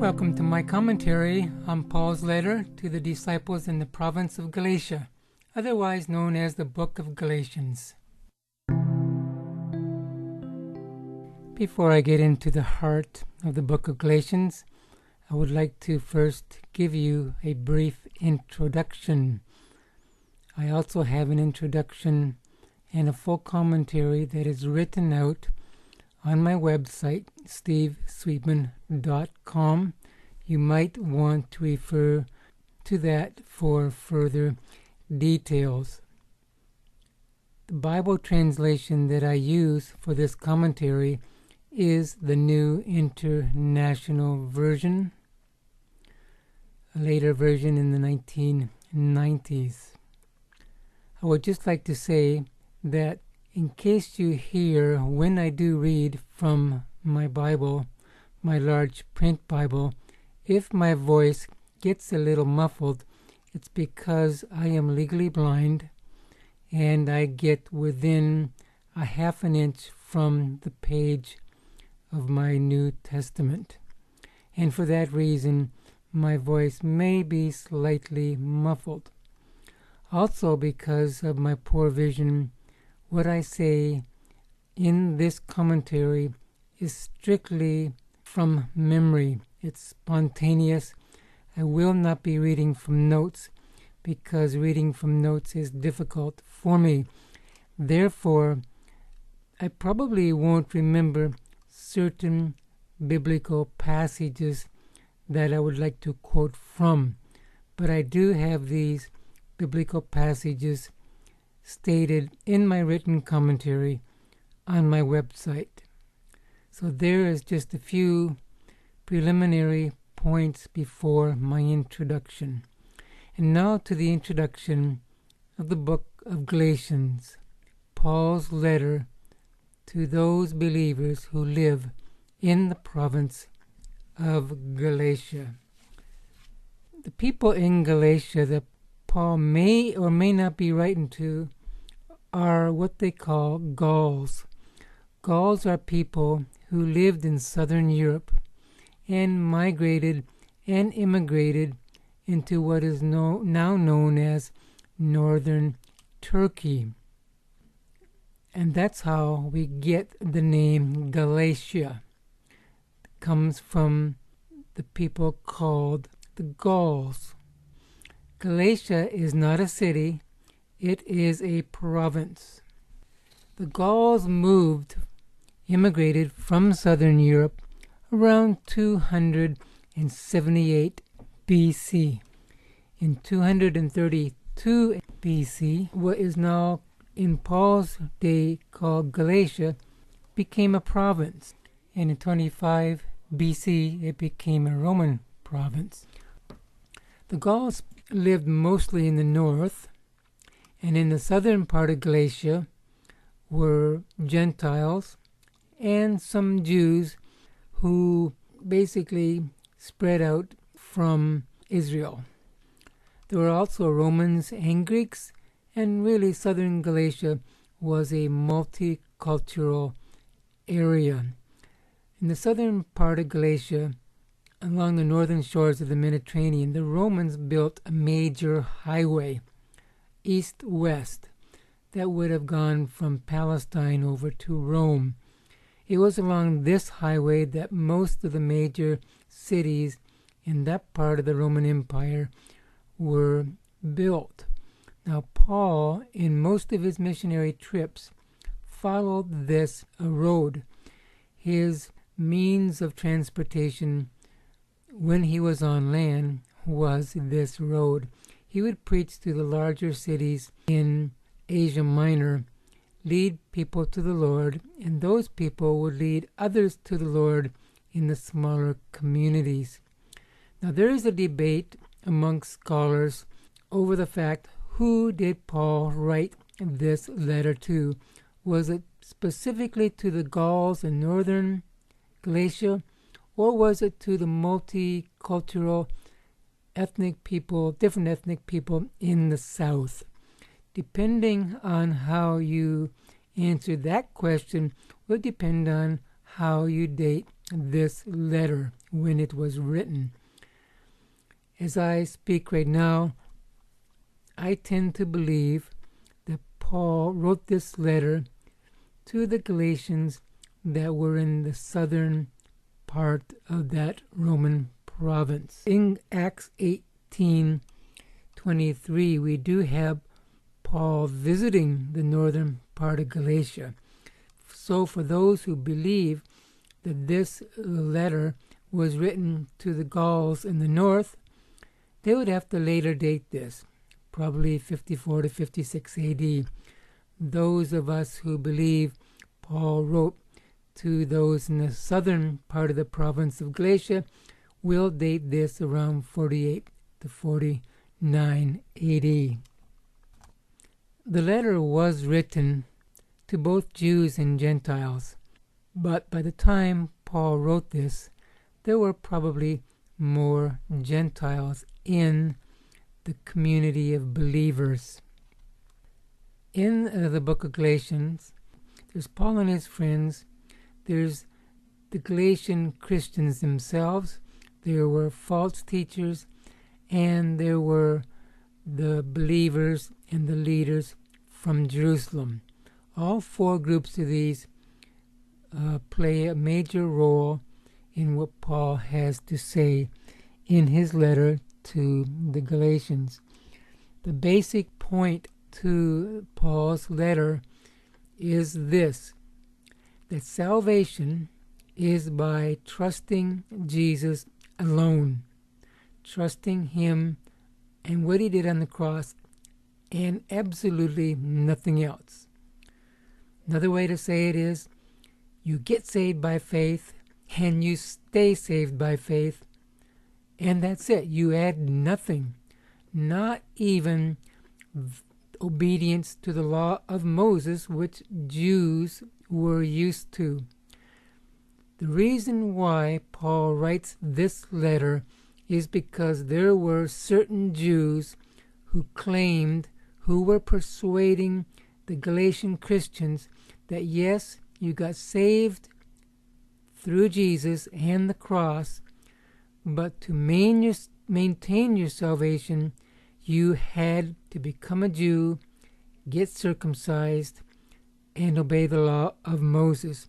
Welcome to my commentary on Paul's letter to the disciples in the province of Galatia, otherwise known as the book of Galatians. Before I get into the heart of the book of Galatians, I would like to first give you a brief introduction. I also have an introduction and a full commentary that is written out on my website, stevesweetman.com. You might want to refer to that for further details. The Bible translation that I use for this commentary is the New International Version, a later version in the 1990s. I would just like to say that in case you hear when I do read from my Bible, my large print Bible, if my voice gets a little muffled, it's because I am legally blind and I get within a half an inch from the page of my New Testament. And for that reason, my voice may be slightly muffled. Also because of my poor vision, what I say in this commentary is strictly from memory. It's spontaneous. I will not be reading from notes because reading from notes is difficult for me. Therefore, I probably won't remember certain biblical passages that I would like to quote from, but I do have these biblical passages stated in my written commentary on my website. So there is just a few preliminary points before my introduction. And now to the introduction of the book of Galatians, Paul's letter to those believers who live in the province of Galatia. The people in Galatia that Paul may or may not be writing to are what they call Gauls. Gauls are people who lived in southern Europe and migrated and immigrated into what is now known as northern Turkey. And that's how we get the name Galatia. It comes from the people called the Gauls. Galatia is not a city, it is a province. The Gauls immigrated from southern Europe around 278 BC. In 232 BC, what is now in Paul's day called Galatia became a province. And in 25 BC, it became a Roman province. The Gauls lived mostly in the north, and in the southern part of Galatia were Gentiles and some Jews who basically spread out from Israel. There were also Romans and Greeks, and really southern Galatia was a multicultural area. In the southern part of Galatia, along the northern shores of the Mediterranean, the Romans built a major highway, east-west, that would have gone from Palestine over to Rome. It was along this highway that most of the major cities in that part of the Roman Empire were built. Now, Paul, in most of his missionary trips, followed this road. His means of transportation when he was on land was this road. He would preach to the larger cities in Asia Minor, lead people to the Lord, and those people would lead others to the Lord in the smaller communities. Now, there is a debate amongst scholars over the fact, who did Paul write this letter to? Was it specifically to the Gauls in northern Galatia, or was it to the multicultural ethnic people, different ethnic people in the south? Depending on how you answer that question will depend on how you date this letter when it was written. As I speak right now, I tend to believe that Paul wrote this letter to the Galatians that were in the southern part of that Roman province. In Acts 18:23, we do have Paul visiting the northern part of Galatia. So for those who believe that this letter was written to the Gauls in the north, they would have to later date this, probably 54 to 56 AD. Those of us who believe Paul wrote to those in the southern part of the province of Galatia will date this around 48 to 49 AD. The letter was written to both Jews and Gentiles, but by the time Paul wrote this, there were probably more Gentiles in the community of believers. In the book of Galatians, there's Paul and his friends, there's the Galatian Christians themselves, there were false teachers, and there were the believers and the leaders from Jerusalem. All four groups of these play a major role in what Paul has to say in his letter to the Galatians. The basic point to Paul's letter is this, that salvation is by trusting Jesus alone, trusting him and what he did on the cross, and absolutely nothing else. Another way to say it is, you get saved by faith and you stay saved by faith, and that's it. You add nothing, not even obedience to the law of Moses, which Jews were used to. The reason why Paul writes this letter is because there were certain Jews who were persuading the Galatian Christians that yes, you got saved through Jesus and the cross, but to maintain your salvation, you had to become a Jew, get circumcised, and obey the law of Moses.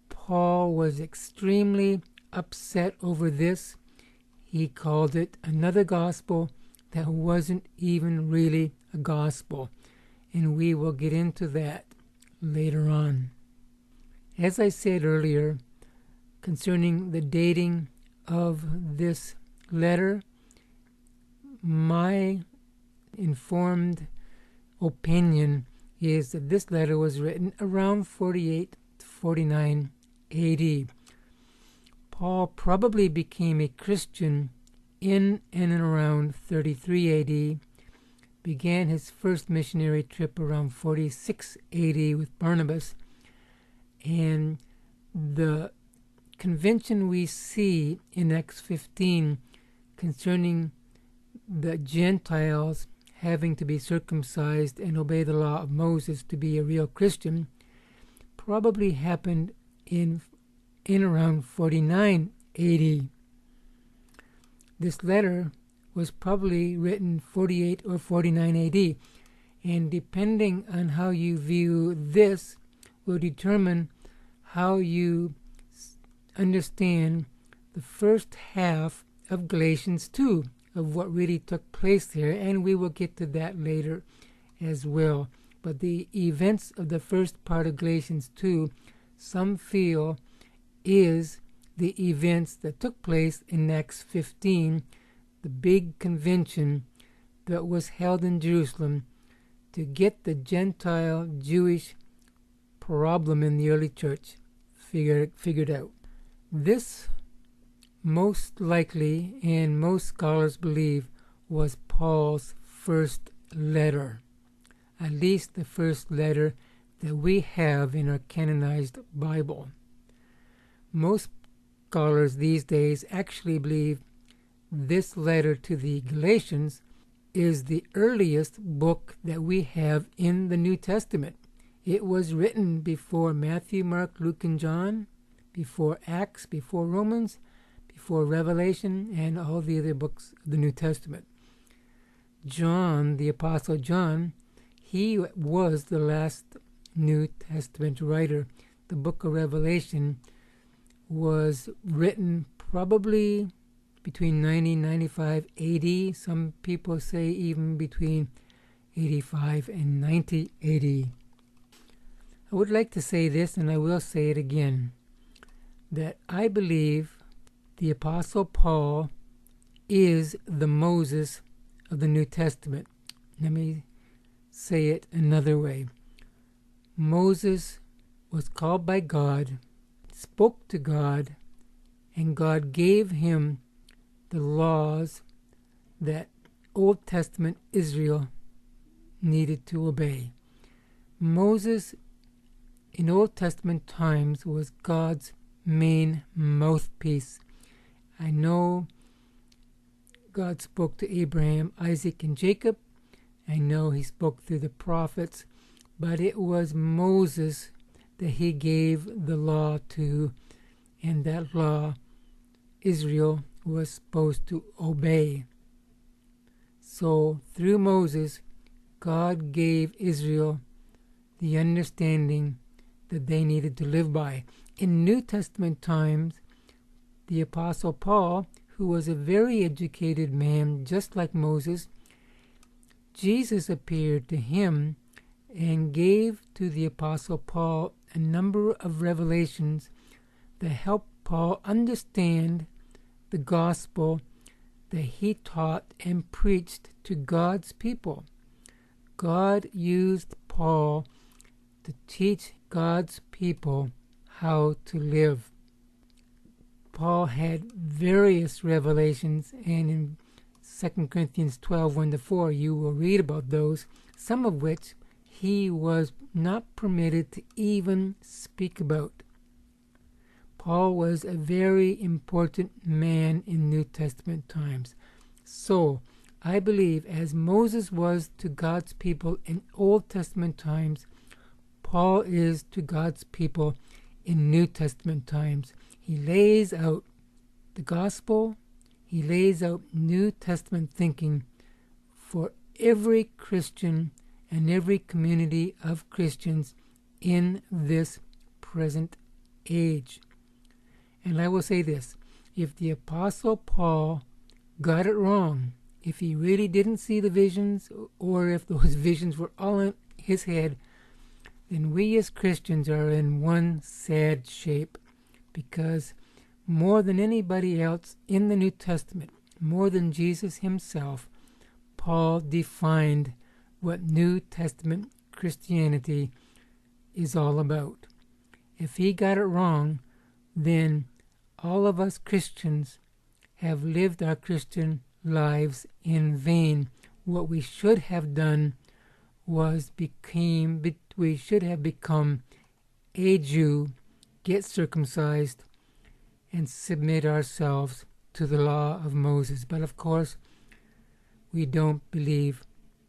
Paul was extremely upset over this. He called it another gospel that wasn't even really a gospel, and we will get into that later on. As I said earlier, concerning the dating of this letter, my informed opinion is that this letter was written around 48 to 49 AD. Paul probably became a Christian in and around 33 AD, began his first missionary trip around 46 AD with Barnabas, and the convention we see in Acts 15 concerning the Gentiles having to be circumcised and obey the law of Moses to be a real Christian probably happened in around 49 AD. This letter was probably written 48 or 49 AD, and depending on how you view this will determine how you understand the first half of Galatians 2, of what really took place there, and we will get to that later as well. But the events of the first part of Galatians 2, some feel, is the events that took place in Acts 15, the big convention that was held in Jerusalem to get the Gentile-Jewish problem in the early church figured out. This, most likely, and most scholars believe, was Paul's first letter, at least the first letter that we have in our canonized Bible. Most scholars these days actually believe this letter to the Galatians is the earliest book that we have in the New Testament. It was written before Matthew, Mark, Luke, and John, before Acts, before Romans, before Revelation, and all the other books of the New Testament. John, the Apostle John, he was the last New Testament writer. The book of Revelation was written probably between 90 and 95 AD. Some people say even between 85 and 90 AD. I would like to say this, and I will say it again, that I believe the Apostle Paul is the Moses of the New Testament. Let me say it another way. Moses was called by God, spoke to God, and God gave him the laws that Old Testament Israel needed to obey. Moses in Old Testament times was God's main mouthpiece. I know God spoke to Abraham, Isaac, and Jacob. I know he spoke through the prophets, but it was Moses that he gave the law to, and that law Israel was supposed to obey. So through Moses, God gave Israel the understanding that they needed to live by. In New Testament times, the Apostle Paul, who was a very educated man just like Moses, Jesus appeared to him and gave to the Apostle Paul a number of revelations that helped Paul understand the gospel that he taught and preached to God's people. God used Paul to teach God's people how to live. Paul had various revelations, and in 2 Corinthians 12, 1-4, you will read about those, some of which he was not permitted to even speak about. Paul was a very important man in New Testament times. So, I believe as Moses was to God's people in Old Testament times, Paul is to God's people in New Testament times. He lays out the gospel, he lays out New Testament thinking for every Christian and every community of Christians in this present age. And I will say this, if the Apostle Paul got it wrong, if he really didn't see the visions, or if those visions were all in his head, then we as Christians are in one sad shape, because more than anybody else in the New Testament, more than Jesus himself, Paul defined what New Testament Christianity is all about. If he got it wrong, then all of us Christians have lived our Christian lives in vain. What we should have done was we should have become a Jew, get circumcised, and submit ourselves to the law of Moses. But of course, we don't believe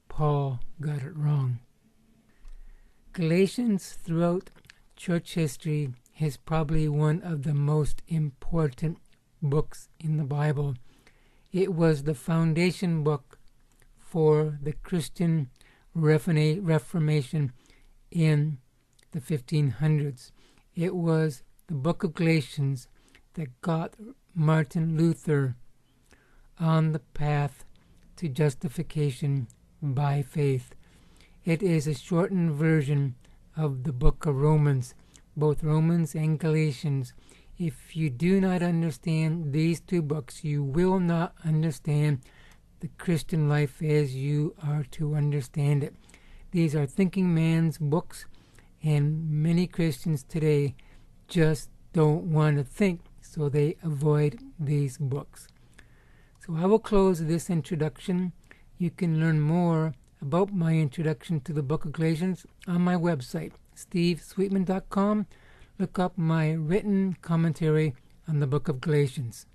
Paul got it wrong. Galatians throughout church history is probably one of the most important books in the Bible. It was the foundation book for the Christian Reformation in the 1500s. It was the book of Galatians that got Martin Luther on the path to justification by faith. It is a shortened version of the book of Romans, both Romans and Galatians. If you do not understand these two books, you will not understand the Christian life as you are to understand it. These are thinking man's books, and many Christians today just don't want to think, so they avoid these books. So I will close this introduction. You can learn more about my introduction to the book of Galatians on my website, stevesweetman.com. Look up my written commentary on the book of Galatians.